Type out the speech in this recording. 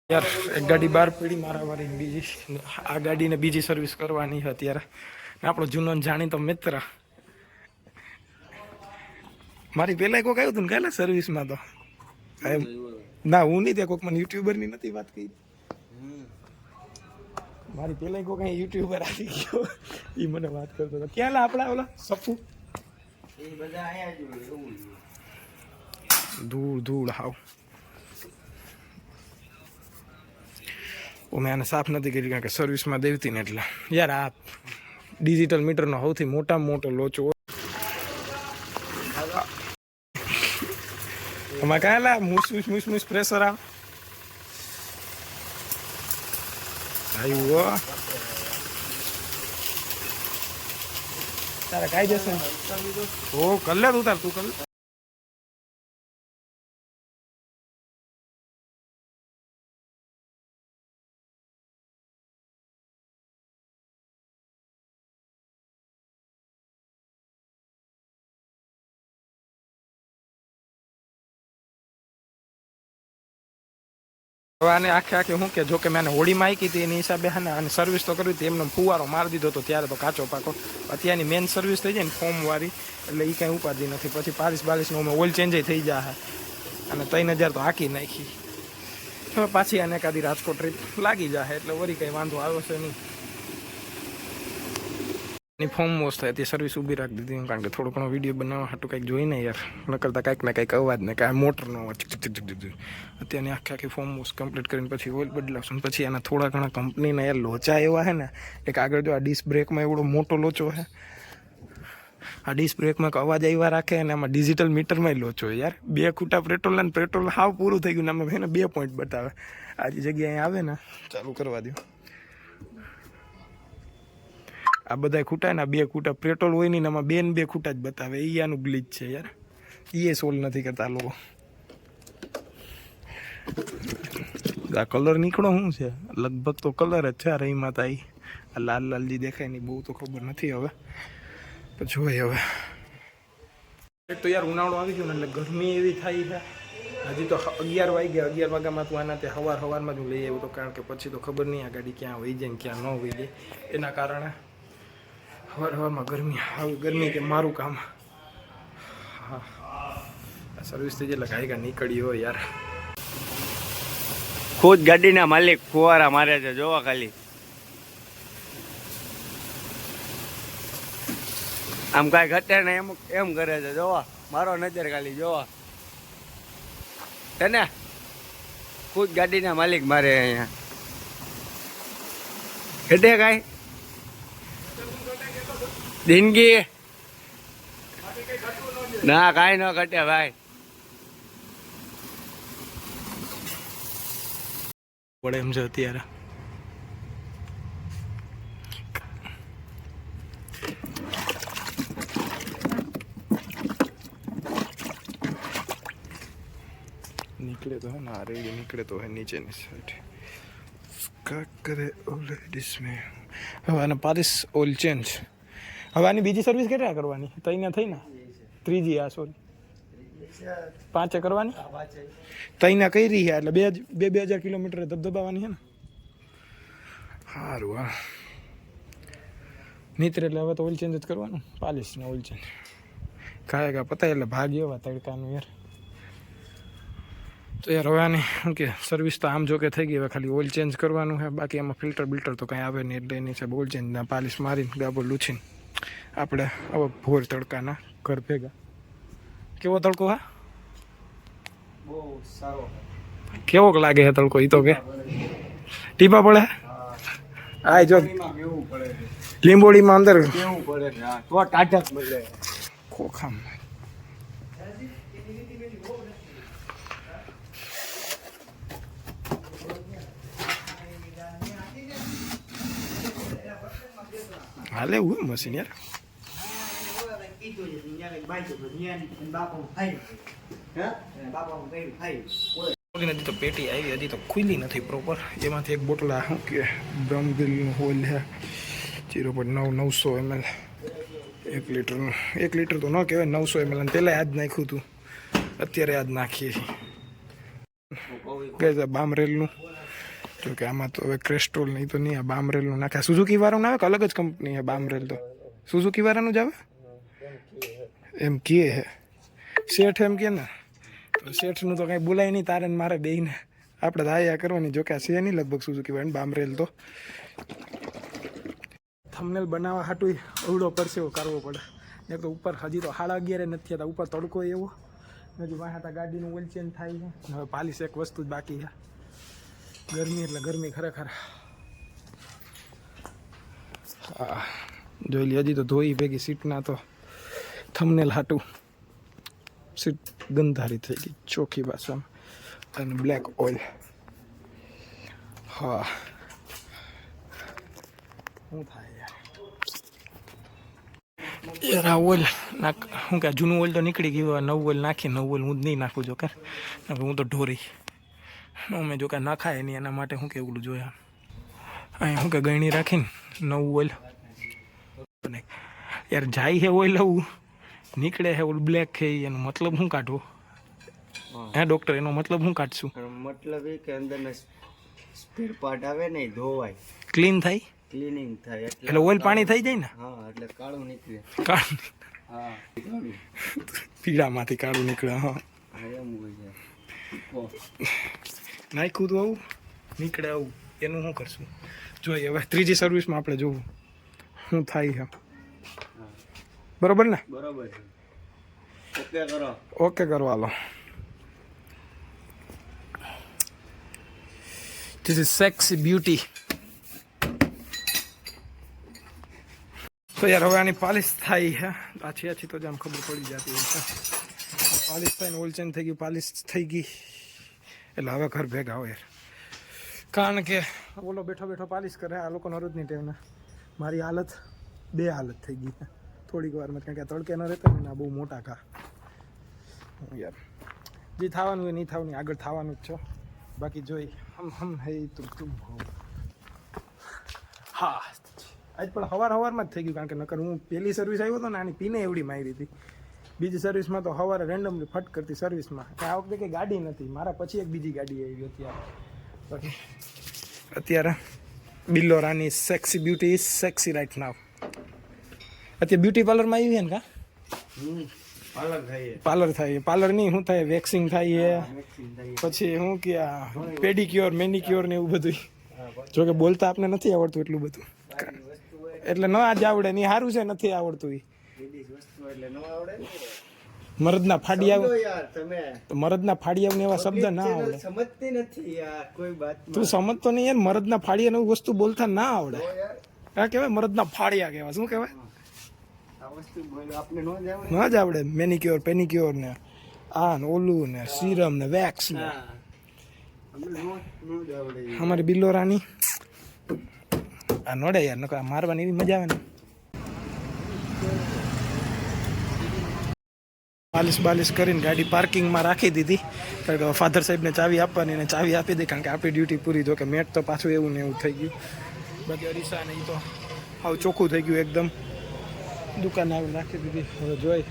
યાર એક ગાડી બહાર પડી મારા વાળી બીજી આ ગાડીને બીજી સર્વિસ કરવાની હતી અત્યારે આપણો જૂનો જાણીતો મિત્ર મારી પહેલાં કોઈક આવ્યું હતું ને કાલે સર્વિસમાં તો ના હું નહીં ત્યાં કોઈક મને યુટ્યુબરની નથી વાત કરી મારી પહેલાં કોઈક અહીં યુટ્યુબર આવી ગયો એ મને વાત કરતો હતો ક્યાં આપણા ઓલા સપુ ધૂળ ધૂળ હાવ મેં આને સાફ નથી કરી કારણ કે સર્વિસમાં દેવતી ને એટલે યાર આ ડિજિટલ મીટરનો સૌથી મોટામાં મોટો લોચો એમાં કાંઈ લા મૂસ પ્રેશર આવ્યું તારે કાંઈ જશે ઓ કર લે તું તું કર આને આખે હું કે જો કે મેં હોળીમાં આવી હતી એની હિસાબે હે ને અને સર્વિસ તો કરવી હતી એમનો ફુવારો મારી દીધો હતો ત્યારે તો કાચો પાકો અત્યારની મેન સર્વિસ થઈ જાય ને ફોર્મવાળી એટલે એ કાંઈ ઉપાધિ નથી પછી 40-42નું અમે ઓઇલ ચેન્જ થઈ જાય અને 3000 તો હાંકી નાખી હવે પાછી આને એકાદી રાજકોટ ટ્રીપ લાગી જાય એટલે વળી કંઈ વાંધો આવ્યો છે નહીં ની ફોર્મ વોશ થાય તે સર્વિસ ઊભી રાખી દીધી કારણ કે થોડો ઘણો વિડીયો બનાવવા હાટું કંઈક જોઈને યાર નકરતા કંઈક ને કંઈક અવાજ ને કાંઈ મોટરનો અવાજ અત્યારની આખી ફોર્મ વોશ કમ્પ્લીટ કરીને પછી ઓઇલ બદલાવશું પછી એના થોડા ઘણા કંપનીના યાર લોચા એવા છે ને એક આગળ જો આ ડિસ્ક બ્રેકમાં એવડો મોટો લોચો છે આ ડિસ્ક બ્રેકમાં અવાજ આવ્યા રાખે અને આમાં ડિજિટલ મીટરમાં લોચો યાર 2 ખૂટા પેટ્રોલ અને પેટ્રોલ હાવ પૂરું થઈ ગયું ને અમે એને 2 પોઈન્ટ બતાવે આ જગ્યાએ આવે ને ચાલુ કરવા દો આ બધા ખૂટા ને 2 ખૂટા પેટ્રોલ હોય નહીં આમાં 2 ખૂટા જ બતાવે એ આનું ગ્લિચ છે યાર એ સોલ્વ નથી કરતા લોકો આ કલર નીકળો શું છે લગભગ તો કલર જ છે રહી માતા આ લાલ લાલજી દેખાય નહીં બહુ તો ખબર નથી હવે તો જોઈએ હવે એક તો યાર ઉનાળો આવી ગયો ને એટલે ગરમી એવી થાય છે હજી તો 11 વાગ્યા 11 વાગ્યામાં તું આના તે સવારમાં જ હું લઈ આવ્યો તો કારણ કે પછી તો ખબર નહીં આ ગાડી ક્યાં વહી જાય ને ક્યાં ન વહી જાય એના કારણે હવામાં ગરમી કે મારું કામ હા સર્વિસ થઈ એટલે કાંઈ નીકળી હોય યાર ખુદ ગાડીના માલિક ફુવારા મારે છે જોવા ખાલી આમ કાંઈ ઘટે ને એમ કરે છે જોવા મારો નજર ખાલી જોવા ને ખુદ ગાડીના માલિક મારે અહીંયા ઘટે કાંઈ જિંદગી ના કાંઈ ન ઘટે ભાઈ પડે એમ છે અત્યારે નીકળે તો હે ના રેડી નીકળે તો હે નીચેની સાઈડ કરે ઓલરેડી મેં હવે આને પારિસ ઓઇલ ચેન્જ હવે આની બીજી સર્વિસ કેટલા કરવાની તઈને થઈ ને ત્રીજી આ સોરી 5 કરવાની તઈને કઈ રહી એટલે 2000 કિલોમીટર દબાવવાની છે ને સારું હા નીતરે એટલે હવે તો ઓઇલ ચેન્જ જ કરવાનું પાલિશ ને ઓઇલ ચેન્જ કાંઈ પતાય એટલે ભાગ એવા તડકાનું યાર તો યાર હવે આની શું કે સર્વિસ તો આમ જો કે થઈ ગઈ હવે ખાલી ઓઇલ ચેન્જ કરવાનું છે બાકી એમાં ફિલ્ટર તો કંઈ આવે નહીં એટલે એની છે ઓઇલ ચેન્જના પાલિશ મારીને ગાબો લૂછીને આપણે હવે ભોર તડકાના ઘર ભેગા કેવો તડકો હા બહુ સારો કેવોક લાગે છે તડકો એ તો કે ટીપા પડે હા જો લીંબોડીમાં અંદર કેવું પડે તો ટાઢક મળે ખોખામ હાલે એવું મશીન યાર હજી તો પેટી આવી હજી તો ખુલ્લી નથી પ્રોપર એમાંથી એક બોટલ શું કે બ્રહ્મગીરનું ઓઇલ છે 0.900 ml 1 લીટરનું 1 લીટર તો ન કહેવાય 900 ml પહેલાં આજ નાખ્યું હતું અત્યારે આજ નાખીએ છીએ કે બામરેલનું જો કે આમાં તો હવે ક્રેસ્ટ્રોલ નહીં તો નહીં, આ બામરેલનું નાખ્યા. સુઝુકી વાળાનું આવે કે અલગ જ કંપની છે બામરેલ? તો સુઝુકી વાળાનું જ આવે એમ કહે હે શેઠ, એમ કે ને. તો શેઠનું તો કાંઈ બોલાય નહીં તારે ને મારે બેયને, આપણે તો આયા કરવાની. જો કે આ છે નહીં લગભગ સુઝુકી વાળાનું બામરેલ. તો થંબનેલ બનાવવા હાટું અવડો પરસેવો કરવો પડે. એક તો ઉપર હજી તો 11:30 નથી થયા, ઉપર તડકો એવો, હજી વાહતા ગાડીનું ઓઇલ ચેન્જ થાય છે. હવે પાલિશ એક વસ્તુ જ બાકી છે. ગરમી એટલે ગરમી ખરેખર. હા જોઈ લે, હજી તો ધોઈ ભેગી સીટના તો થંબનેલ હાટું સીટ ગંધારી થઈ ગઈ ચોખ્ખી ભાષામાં. અને બ્લેક ઓઇલ. હા શું થાય યાર આ ઓઇલ નાખ, શું કે જૂનું ઓઇલ તો નીકળી ગયું, નવું ઓઇલ નાખી. નવું ઓઇલ હું જ નહીં નાખું જો કે, હું તો ઢોરી મેં જો કે નાખાય નહીં, એના માટે શું કેવું જોયા અહીં શું કે ગયણી રાખીને નવું ઓઇલ યાર જાય છે. ઓઇલ આવું નીકળે છે ઓલું બ્લેક છે, એનો મતલબ શું કાઢવો હે ડૉક્ટર? એનો મતલબ શું કાઢશું? મતલબ એ કે અંદરના સ્પેર પાર્ટ આવે ને ધોવાય, ક્લીન થાય, ક્લીનિંગ થાય, એટલે ઓઇલ પાણી થઈ જાય ને. હા એટલે કાળું નીકળે. કાળું? હા પીળામાંથી કાળું નીકળે. હા એમ હોય છે. નાખ્યું તો આવું નીકળે આવું, એનું શું કરશું જોઈએ. હવે ત્રીજી સર્વિસમાં આપણે જોવું શું થાય છે. બરોબર ને? બરોબર છે. ઓકે કરો. ઓકે કરો હાલો. This is sexy beauty. તો યાર હવે આની પાલિશ થાય છે. આછી તો જ આમ ખબર પડી જતી હોય છે. પાલિશ થઈને ઓઇલ ચેન્જ થઈ ગયું, પાલિશ થઈ ગઈ એટલે હવે ઘર ભેગા હોય યાર. કારણ કે ઓલો બેઠો બેઠો પાલિશ કરે, આ લોકોનો રોજની ટેવને. મારી હાલત બે હાલત થઈ ગઈ થોડીક વારમાં, કારણ કે તડકે ન રહેતા ને બહુ મોટા ઘા યાર. જે થવાનું એ નહીં થવાનું, આગળ થવાનું જ છો. બાકી જોઈ હમ હે તું હો. હા આજ પણ સવારમાં જ થઈ ગયું, કારણ કે નકર હું પહેલી સર્વિસ આવ્યો હતો ને આની પીને એવડી મારી હતી. બીજી સર્વિસમાં તો સવારે રેન્ડમલી ફટ કરતી સર્વિસમાં. આ વખતે કંઈ ગાડી નથી, મારા પછી એક બીજી ગાડી આવી હતી. બાકી અત્યારે બિલ્લોરાની sexy beauty is sexy right now. અત્યારે બ્યુટી પાર્લરમાં આવી છે ને કા? પાર્લર થાય, પાર્લર નહીં શું થાય, વેક્સિંગ થાય પછી શું કે પેડિક્યોર મેનિક્યોર ને એવું બધું. જોકે બોલતા આપને નથી આવડતું એટલું બધું, એટલે ન આજ આવડે નહીં. સારું છે નથી આવડતું. મરદના ફાડિયા, મરદના ફાડિયા ને એવા શબ્દ ના આવડે. સમજતી નથી યાર કોઈ વાત. તું સમજતો નહીં યાર, મરદના ફાડિયા ને વસ્તુ બોલતા ના આવડે. આ કહેવાય મરદના ફાડિયા કહેવાય. શું કહેવાય? ન જ આવડે. મેનિક્યોર પેનિક્યોર ને આ ને ઓલું ને સીરમ ને વેક્સ ને. અમારી બિલ્લોરાની આ નડે યાર, નકર મારવાની એવી મજા આવે ને. પાલિશ બાલિશ કરીને ગાડી પાર્કિંગમાં રાખી દીધી, કારણ કે ફાધર સાહેબને ચાવી આપવાની, અને ચાવી આપી દીધી કારણ કે આપણી ડ્યુટી પૂરી. જો કે મેટ તો પાછું એવું ને એવું થઈ ગયું. બાકી અરીસા ને એ તો આવું ચોખ્ખું થઈ ગયું એકદમ. દુકાન આવી નાખી દીધી. હવે જોઈ